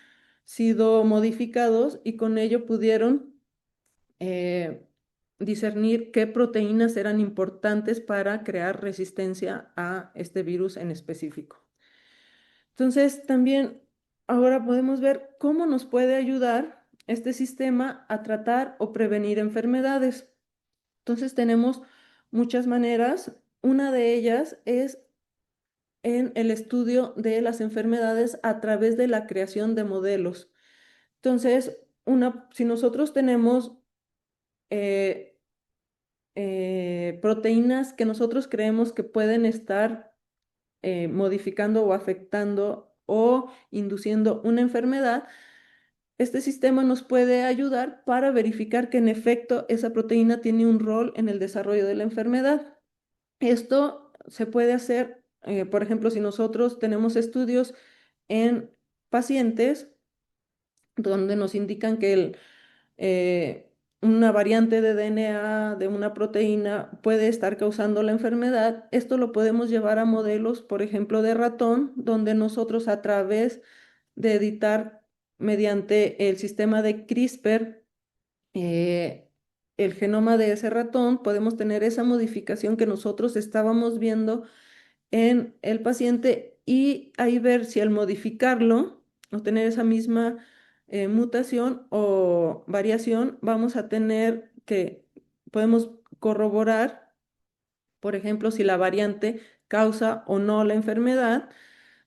sido modificados y con ello pudieron eh, discernir qué proteínas eran importantes para crear resistencia a este virus en específico. Entonces, también ahora podemos ver cómo nos puede ayudar este sistema a tratar o prevenir enfermedades. Entonces, tenemos muchas maneras. Una de ellas es en el estudio de las enfermedades a través de la creación de modelos. Entonces, si nosotros tenemos eh, proteínas que nosotros creemos que pueden estar modificando o afectando o induciendo una enfermedad, este sistema nos puede ayudar para verificar que en efecto esa proteína tiene un rol en el desarrollo de la enfermedad. Esto se puede hacer, por ejemplo, si nosotros tenemos estudios en pacientes donde nos indican que una variante de DNA de una proteína puede estar causando la enfermedad. Esto lo podemos llevar a modelos, por ejemplo, de ratón, donde nosotros a través de editar mediante el sistema de CRISPR eh, el genoma de ese ratón, podemos tener esa modificación que nosotros estábamos viendo en el paciente y ahí ver si al modificarlo o tener esa misma mutación o variación, vamos a tener que, podemos corroborar, por ejemplo, si la variante causa o no la enfermedad.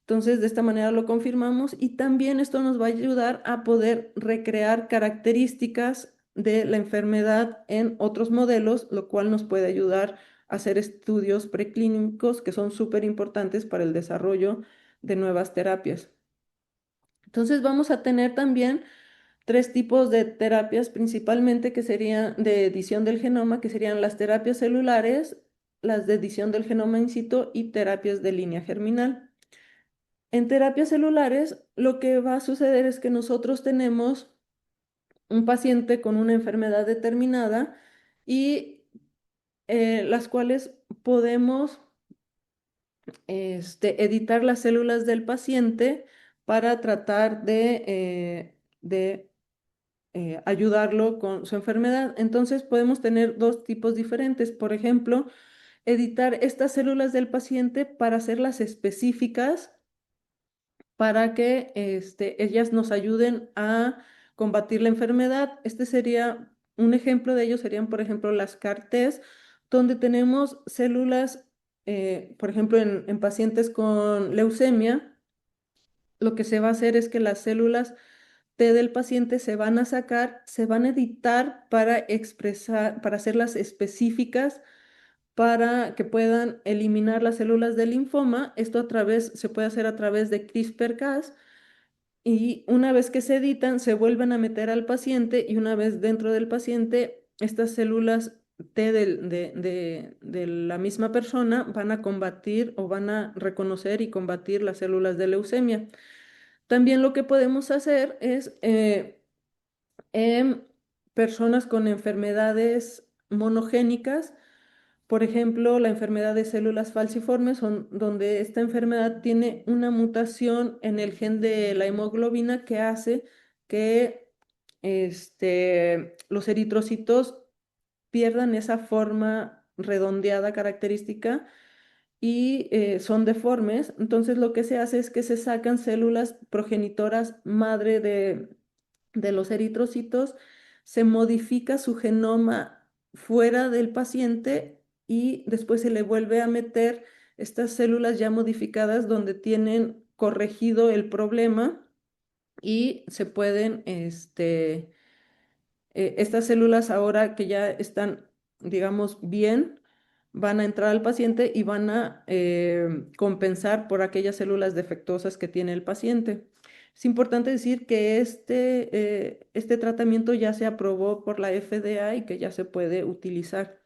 Entonces, de esta manera lo confirmamos y también esto nos va a ayudar a poder recrear características de la enfermedad en otros modelos, lo cual nos puede ayudar a hacer estudios preclínicos que son súper importantes para el desarrollo de nuevas terapias. Entonces, vamos a tener también tres tipos de terapias principalmente que serían de edición del genoma, que serían las terapias celulares, las de edición del genoma in situ y terapias de línea germinal. En terapias celulares, lo que va a suceder es que nosotros tenemos un paciente con una enfermedad determinada y las cuales podemos editar las células del paciente para tratar de ayudarlo con su enfermedad. Entonces podemos tener dos tipos diferentes. Por ejemplo, editar estas células del paciente para hacerlas específicas para que ellas nos ayuden a combatir la enfermedad. Este sería un ejemplo de ello, serían, por ejemplo, las CAR-Ts, donde tenemos células, por ejemplo, en pacientes con leucemia, lo que se va a hacer es que las células T del paciente se van a sacar, se van a editar para expresar, para hacerlas específicas para que puedan eliminar las células del linfoma. Esto se puede hacer a través de CRISPR-Cas y una vez que se editan, se vuelven a meter al paciente y una vez dentro del paciente, estas células T de la misma persona van a combatir o van a reconocer y combatir las células de leucemia. También lo que podemos hacer es en personas con enfermedades monogénicas, por ejemplo, la enfermedad de células falciformes, donde esta enfermedad tiene una mutación en el gen de la hemoglobina que hace que los eritrocitos pierdan esa forma redondeada característica y son deformes. Entonces lo que se hace es que se sacan células progenitoras madre de los eritrocitos, se modifica su genoma fuera del paciente y después se le vuelve a meter estas células ya modificadas donde tienen corregido el problema y se pueden, estas células ahora que ya están, digamos, bien, van a entrar al paciente y van a compensar por aquellas células defectuosas que tiene el paciente. Es importante decir que este tratamiento ya se aprobó por la FDA y que ya se puede utilizar.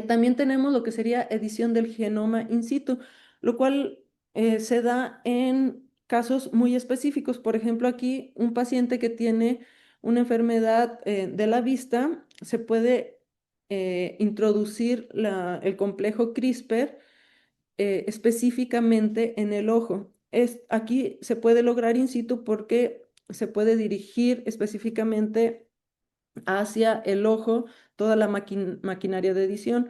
También tenemos lo que sería edición del genoma in situ, lo cual se da en casos muy específicos. Por ejemplo, aquí un paciente que tiene una enfermedad de la vista, se puede introducir el complejo CRISPR específicamente en el ojo. Aquí se puede lograr in situ porque se puede dirigir específicamente hacia el ojo toda la maquinaria de edición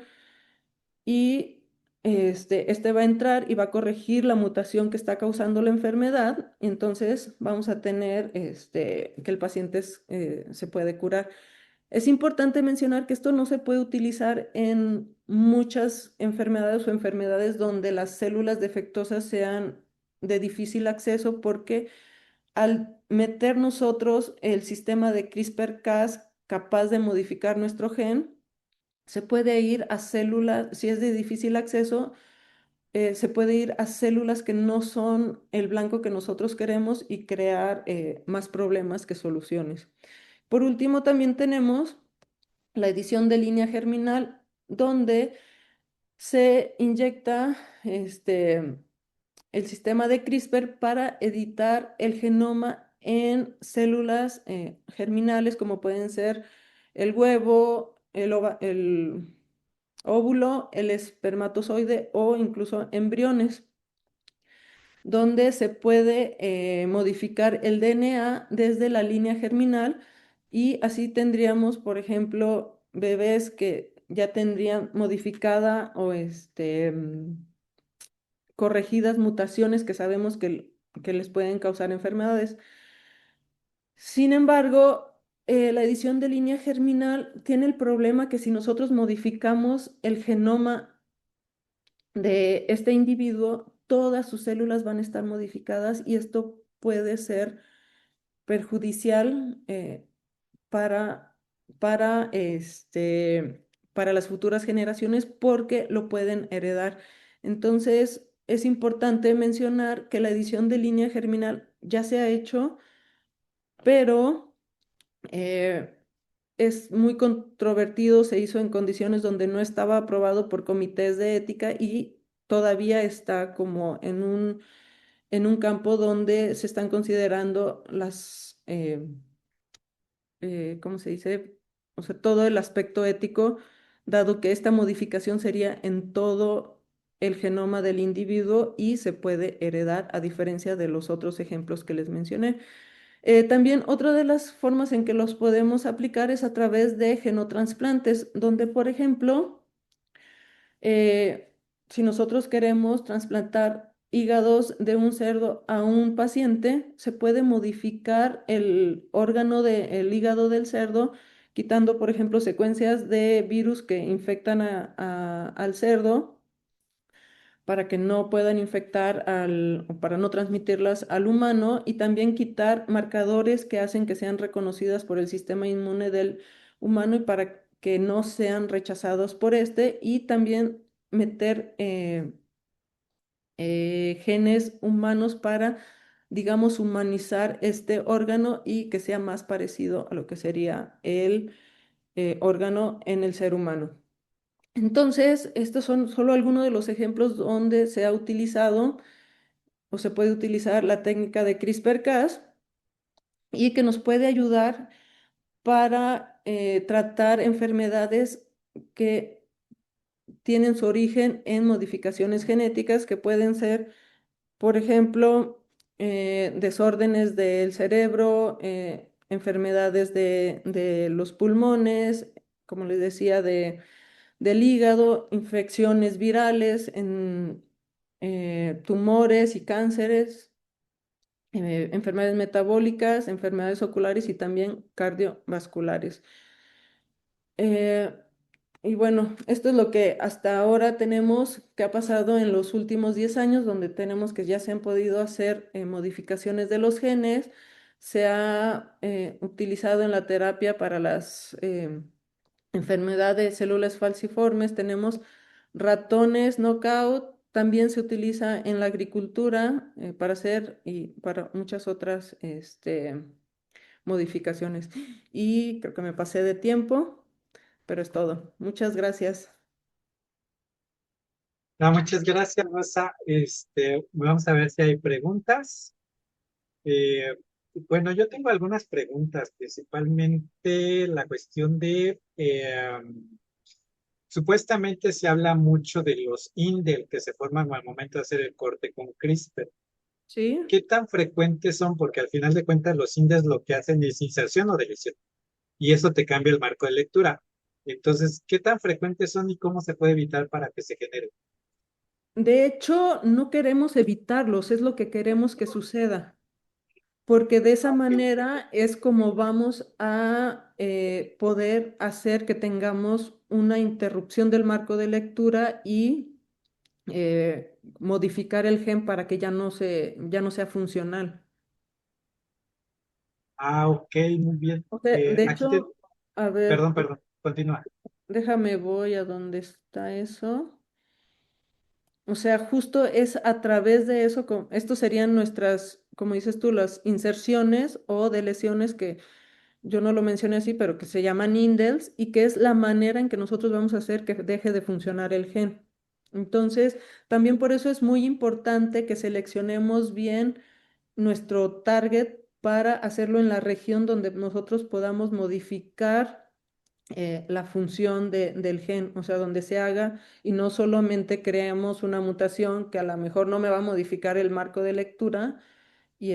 y este va a entrar y va a corregir la mutación que está causando la enfermedad. Entonces vamos a tener que el paciente se puede curar. Es importante mencionar que esto no se puede utilizar en muchas enfermedades o enfermedades donde las células defectuosas sean de difícil acceso porque al meter nosotros el sistema de CRISPR-Cas capaz de modificar nuestro gen, se puede ir a células, si es de difícil acceso, se puede ir a células que no son el blanco que nosotros queremos y crear más problemas que soluciones. Por último, también tenemos la edición de línea germinal, donde se inyecta el sistema de CRISPR para editar el genoma en células germinales, como pueden ser el huevo, el óvulo, el espermatozoide o incluso embriones, donde se puede modificar el DNA desde la línea germinal y así tendríamos, por ejemplo, bebés que ya tendrían modificada o corregidas mutaciones que sabemos que les pueden causar enfermedades. Sin embargo, la edición de línea germinal tiene el problema que si nosotros modificamos el genoma de este individuo, todas sus células van a estar modificadas y esto puede ser perjudicial para, para las futuras generaciones porque lo pueden heredar. Entonces, es importante mencionar que la edición de línea germinal ya se ha hecho, pero eh, es muy controvertido, se hizo en condiciones donde no estaba aprobado por comités de ética y todavía está como en un campo donde se están considerando ¿cómo se dice? O sea, todo el aspecto ético, dado que esta modificación sería en todo el genoma del individuo y se puede heredar a diferencia de los otros ejemplos que les mencioné. También otra de las formas en que los podemos aplicar es a través de genotransplantes, donde, por ejemplo, eh, si nosotros queremos trasplantar hígados de un cerdo a un paciente, se puede modificar el órgano del hígado del cerdo, quitando, por ejemplo, secuencias de virus que infectan al cerdo para que no puedan infectar o para no transmitirlas al humano y también quitar marcadores que hacen que sean reconocidas por el sistema inmune del humano y para que no sean rechazados por este y también meter genes humanos para, digamos, humanizar este órgano y que sea más parecido a lo que sería el órgano en el ser humano. Entonces, estos son solo algunos de los ejemplos donde se ha utilizado o se puede utilizar la técnica de CRISPR-Cas y que nos puede ayudar para tratar enfermedades que tienen su origen en modificaciones genéticas que pueden ser, por ejemplo, desórdenes del cerebro, enfermedades de los pulmones, como les decía, del hígado, infecciones virales, tumores y cánceres, enfermedades metabólicas, enfermedades oculares y también cardiovasculares. Eh, y bueno, esto es lo que hasta ahora tenemos que ha pasado en los últimos 10 años, donde tenemos que ya se han podido hacer modificaciones de los genes, se ha utilizado en la terapia para las enfermedad de células falciformes, tenemos ratones knockout, también se utiliza en la agricultura para hacer y para muchas otras modificaciones. Y creo que me pasé de tiempo, pero es todo. Muchas gracias. No, muchas gracias, Rosa. Vamos a ver si hay preguntas. Eh, bueno, yo tengo algunas preguntas, principalmente la cuestión de, supuestamente se habla mucho de los indel que se forman al momento de hacer el corte con CRISPR. Sí. ¿Qué tan frecuentes son? Porque al final de cuentas los indels lo que hacen es inserción o deleción, y eso te cambia el marco de lectura. Entonces, ¿qué tan frecuentes son y cómo se puede evitar para que se genere? De hecho, no queremos evitarlos, es lo que queremos que suceda, porque de esa manera es como vamos a poder hacer que tengamos una interrupción del marco de lectura y modificar el gen para que ya no sea funcional. Ah, ok, muy bien. O sea, de Aquí te, hecho, a ver, perdón, continúa. déjame voy a dónde está eso. O sea, justo es a través de eso, estos serían nuestras, como dices tú, las inserciones o deleciones que yo no lo mencioné así, pero que se llaman indels y que es la manera en que nosotros vamos a hacer que deje de funcionar el gen. Entonces, también por eso es muy importante que seleccionemos bien nuestro target para hacerlo en la región donde nosotros podamos modificar la función del gen, o sea, donde se haga y no solamente creemos una mutación que a lo mejor no me va a modificar el marco de lectura y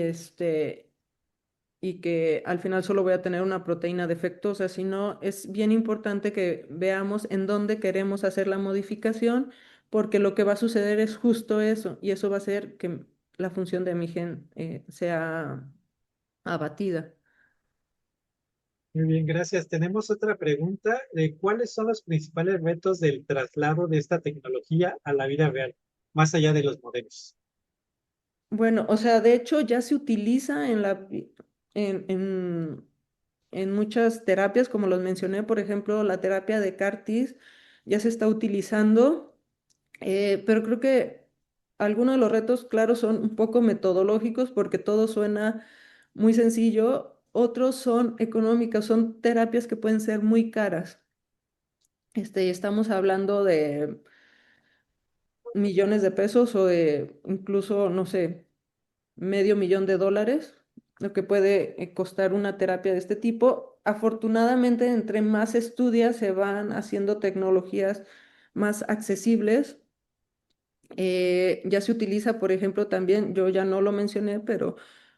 y que al final solo voy a tener una proteína defectuosa, sino es bien importante que veamos en dónde queremos hacer la modificación, porque lo que va a suceder es justo eso, y eso va a hacer que la función de mi gen sea abatida. Muy bien, gracias. Tenemos otra pregunta de cuáles son los principales retos del traslado de esta tecnología a la vida real, más allá de los modelos. Bueno, o sea, de hecho ya se utiliza en, en, en muchas terapias, como los mencioné, por ejemplo, la terapia de CAR-T ya se está utilizando, pero creo que algunos de los retos, claro, son un poco metodológicos porque todo suena muy sencillo, otros son económicos, son terapias que pueden ser muy caras. Estamos hablando de millones de pesos o de incluso, no sé, $500,000, lo que puede costar una terapia de este tipo. Afortunadamente, entre más estudias, se van haciendo tecnologías más accesibles. Ya se utiliza, por ejemplo, también, yo ya no lo mencioné, pero,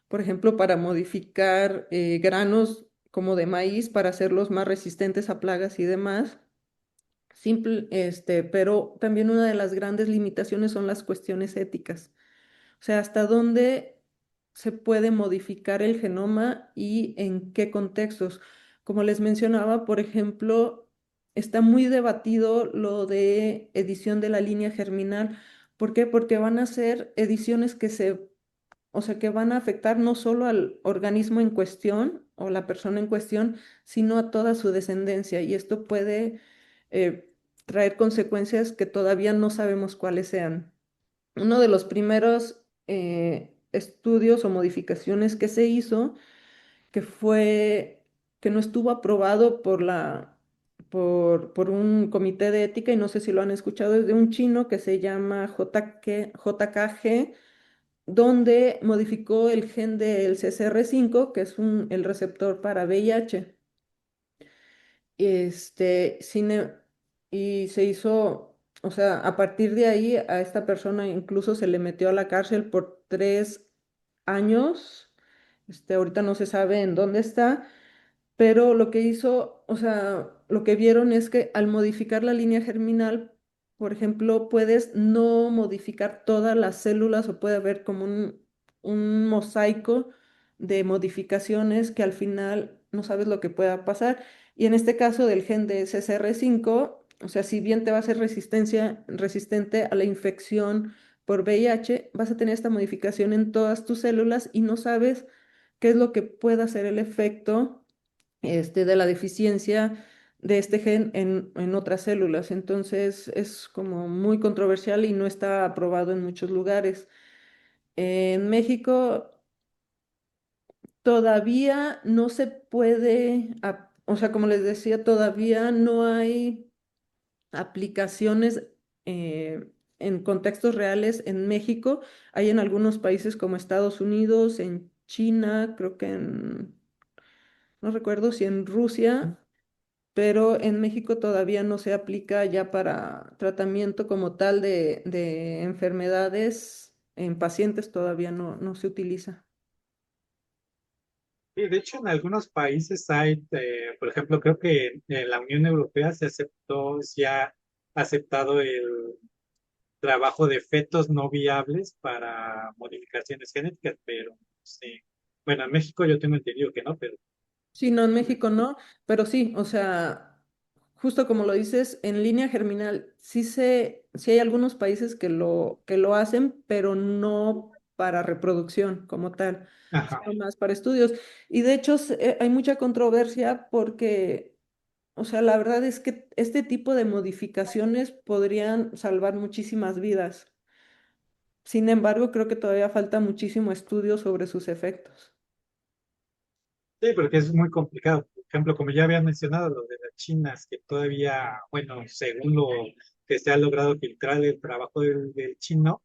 por ejemplo, para modificar granos como de maíz para hacerlos más resistentes a plagas y demás. Simple, pero también una de las grandes limitaciones son las cuestiones éticas. O sea, hasta dónde se puede modificar el genoma y en qué contextos. Como les mencionaba, por ejemplo, está muy debatido lo de edición de la línea germinal. ¿Por qué? Porque van a ser ediciones o sea, que van a afectar no solo al organismo en cuestión o la persona en cuestión, sino a toda su descendencia. Y esto puede eh, traer consecuencias que todavía no sabemos cuáles sean. Uno de los primeros estudios o modificaciones que se hizo, que fue, que no estuvo aprobado por un comité de ética, y no sé si lo han escuchado, es de un chino que se llama JKG, donde modificó el gen del CCR5, que es el receptor para VIH. Este, y se hizo, o sea, a partir de ahí a esta persona incluso se le metió a la cárcel por 3 años. Ahorita no se sabe en dónde está, pero lo que hizo, o sea, lo que vieron es que al modificar la línea germinal, por ejemplo, puedes no modificar todas las células o puede haber como un mosaico de modificaciones que al final no sabes lo que pueda pasar. Y en este caso del gen de CCR5, o sea, si bien te va a ser resistente a la infección por VIH, vas a tener esta modificación en todas tus células y no sabes qué es lo que pueda ser el efecto de la deficiencia de este gen en otras células. Entonces es como muy controversial y no está aprobado en muchos lugares. En México todavía no se puede, o sea, como les decía, todavía no hay aplicaciones en contextos reales en México. Hay en algunos países como Estados Unidos, en China, creo que no recuerdo si en Rusia, pero en México todavía no se aplica ya para tratamiento como tal de enfermedades en pacientes, todavía no se utiliza. Sí, de hecho, en algunos países hay, por ejemplo, creo que en la Unión Europea se ha aceptado el trabajo de fetos no viables para modificaciones genéticas, pero sí. Bueno, en México yo tengo entendido que no, pero Sí, no, en México no, pero sí, o sea, justo como lo dices, en línea germinal, sí hay algunos países que lo hacen, pero no para reproducción como tal, ajá. sino más para estudios. Y de hecho hay mucha controversia porque, o sea, la verdad es que este tipo de modificaciones podrían salvar muchísimas vidas. Sin embargo, creo que todavía falta muchísimo estudio sobre sus efectos. Sí, porque es muy complicado. Por ejemplo, como ya había mencionado, lo de las chinas, que todavía, bueno, según lo que se ha logrado filtrar el trabajo del chino,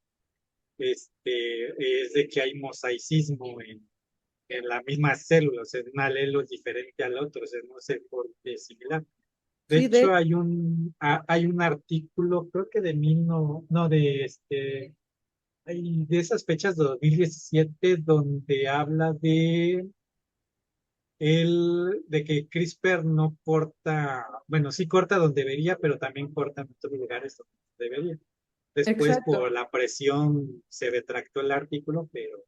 es de que hay mosaicismo en la misma célula, o sea, un alelo es diferente al otro, o sea, no sé por qué es similar. De Sí, hecho, hay un artículo, creo que de mil no, de esas fechas de 2017, donde habla de que CRISPR no corta, bueno, sí corta donde debería, pero también corta en otros lugares donde no debería. Después, por exacto. la presión, se retractó el artículo, pero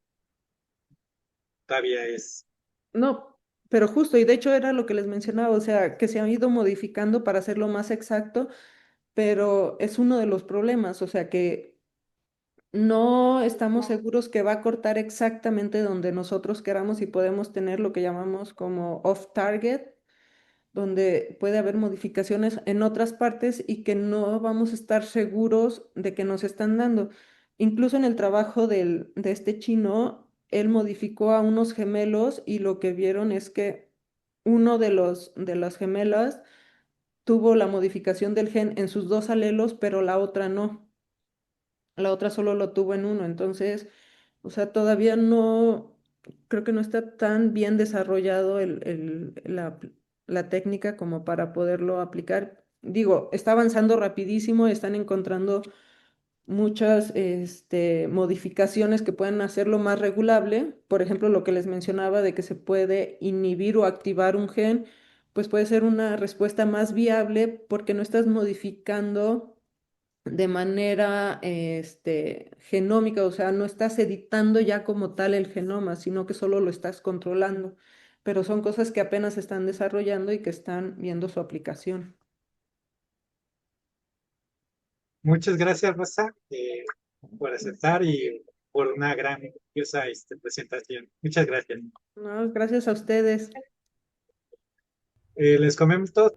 todavía es. No, pero justo, y de hecho era lo que les mencionaba, o sea, que se han ido modificando para hacerlo más exacto, pero es uno de los problemas, o sea, que No estamos seguros que va a cortar exactamente donde nosotros queramos y podemos tener lo que llamamos como off-target, donde puede haber modificaciones en otras partes y que no vamos a estar seguros de que nos están dando. Incluso en el trabajo de este chino, él modificó a unos gemelos y lo que vieron es que uno de las gemelas tuvo la modificación del gen en sus dos alelos, pero la otra no. La otra solo lo tuvo en uno. Entonces, o sea, todavía no, creo que no está tan bien desarrollado la técnica como para poderlo aplicar. Digo, está avanzando rapidísimo, están encontrando muchas modificaciones que pueden hacerlo más regulable. Por ejemplo, lo que les mencionaba de que se puede inhibir o activar un gen, pues puede ser una respuesta más viable porque no estás modificando de manera genómica, o sea, no estás editando ya como tal el genoma, sino que solo lo estás controlando. Pero son cosas que apenas se están desarrollando y que están viendo su aplicación. Muchas gracias, Rosa, por aceptar y por una gran curiosa presentación. Muchas gracias. No, gracias a ustedes. Les comento.